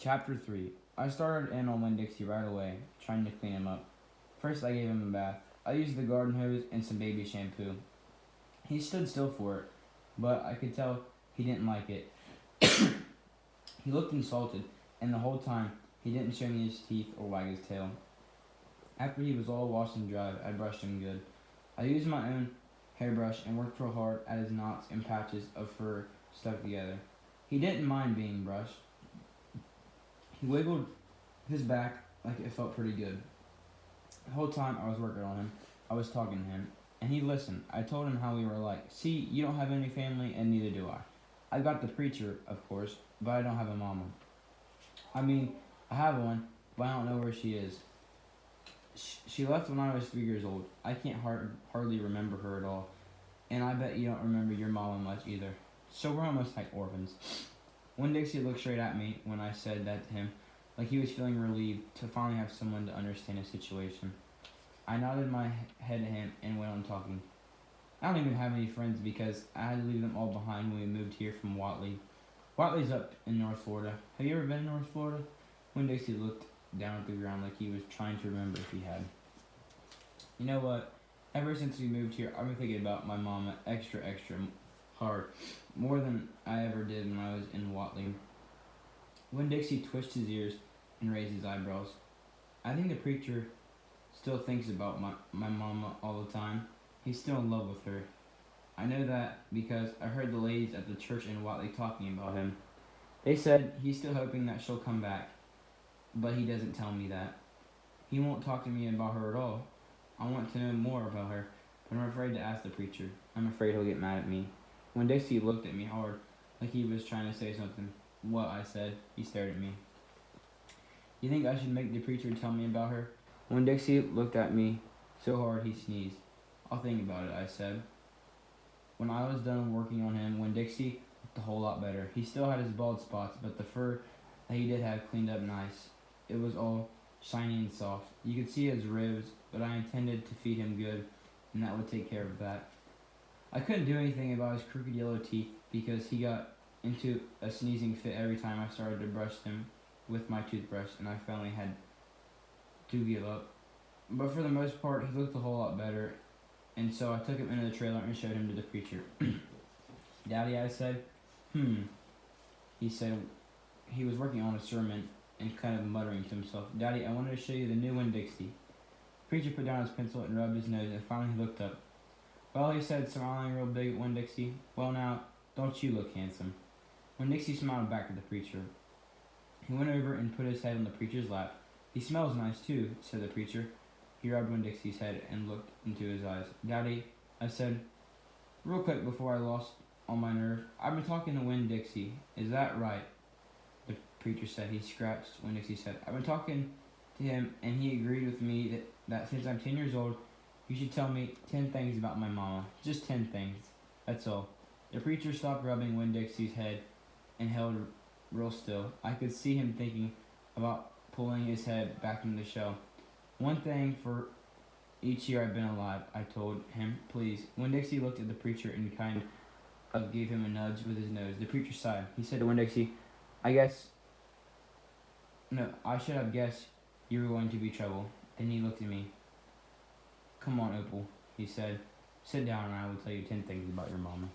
Chapter 3. I started in on Winn Dixie right away, trying to clean him up. First, I gave him a bath. I used the garden hose and some baby shampoo. He stood still for it, but I could tell he didn't like it. He looked insulted, and the whole time, he didn't show me his teeth or wag his tail. After he was all washed and dried, I brushed him good. I used my own hairbrush and worked real hard at his knots and patches of fur stuck together. He didn't mind being brushed. He wiggled his back like it felt pretty good. The whole time I was working on him, I was talking to him, and he listened. I told him how we were like. See, you don't have any family, and neither do I. I got the preacher, of course, but I don't have a mama. I mean, I have one, but I don't know where she is. She left when I was 3 years old. I can't hardly remember her at all, and I bet you don't remember your mama much either. So we're almost like orphans. Winn Dixie looked straight at me when I said that to him, like he was feeling relieved to finally have someone to understand his situation. I nodded my head at him and went on talking. I don't even have any friends because I had to leave them all behind when we moved here from Watley. Watley's up in North Florida. Have you ever been to North Florida? Winn Dixie looked down at the ground like he was trying to remember if he had. You know what? Ever since we moved here, I've been thinking about my mama extra hard. More than I ever did when I was in Watley. Winn Dixie twitched his ears and raised his eyebrows. I think the preacher still thinks about my mama all the time. He's still in love with her. I know that because I heard the ladies at the church in Watley talking about him. They said he's still hoping that she'll come back, but he doesn't tell me that. He won't talk to me about her at all. I want to know more about her, but I'm afraid to ask the preacher. I'm afraid he'll get mad at me. When Dixie looked at me hard, like he was trying to say something. What? I said. He stared at me. You think I should make the preacher tell me about her? When Dixie looked at me so hard he sneezed. I'll think about it, I said. When I was done working on him, Winn Dixie looked a whole lot better. He still had his bald spots, but the fur that he did have cleaned up nice. It was all shiny and soft. You could see his ribs, but I intended to feed him good, and that would take care of that. I couldn't do anything about his crooked yellow teeth because he got into a sneezing fit every time I started to brush them with my toothbrush, and I finally had to give up. But for the most part, he looked a whole lot better, and so I took him into the trailer and showed him to the preacher. Daddy, I said. He said he was working on a sermon and kind of muttering to himself. Daddy, I wanted to show you the new Winn Dixie. The preacher put down his pencil and rubbed his nose, and finally he looked up. Well, he said, smiling real big at Winn Dixie. Well now, don't you look handsome? Winn Dixie smiled back at the preacher. He went over and put his head on the preacher's lap. He smells nice too, said the preacher. He rubbed Winn Dixie's head and looked into his eyes. Daddy, I said, real quick before I lost all my nerve, I've been talking to Winn Dixie. Is that right? The preacher said. He scratched Winn Dixie's head. I've been talking to him, and he agreed with me that since I'm 10 years old, you should tell me 10 things about my mama. Just 10 things. That's all. The preacher stopped rubbing Winn Dixie's head and held real still. I could see him thinking about pulling his head back into the shell. One thing for each year I've been alive, I told him. Please. Winn Dixie looked at the preacher and kind of gave him a nudge with his nose. The preacher sighed. He said to Winn Dixie, I should have guessed you were going to be trouble. Then he looked at me. Come on, Opal, he said. Sit down and I will tell you 10 things about your mama.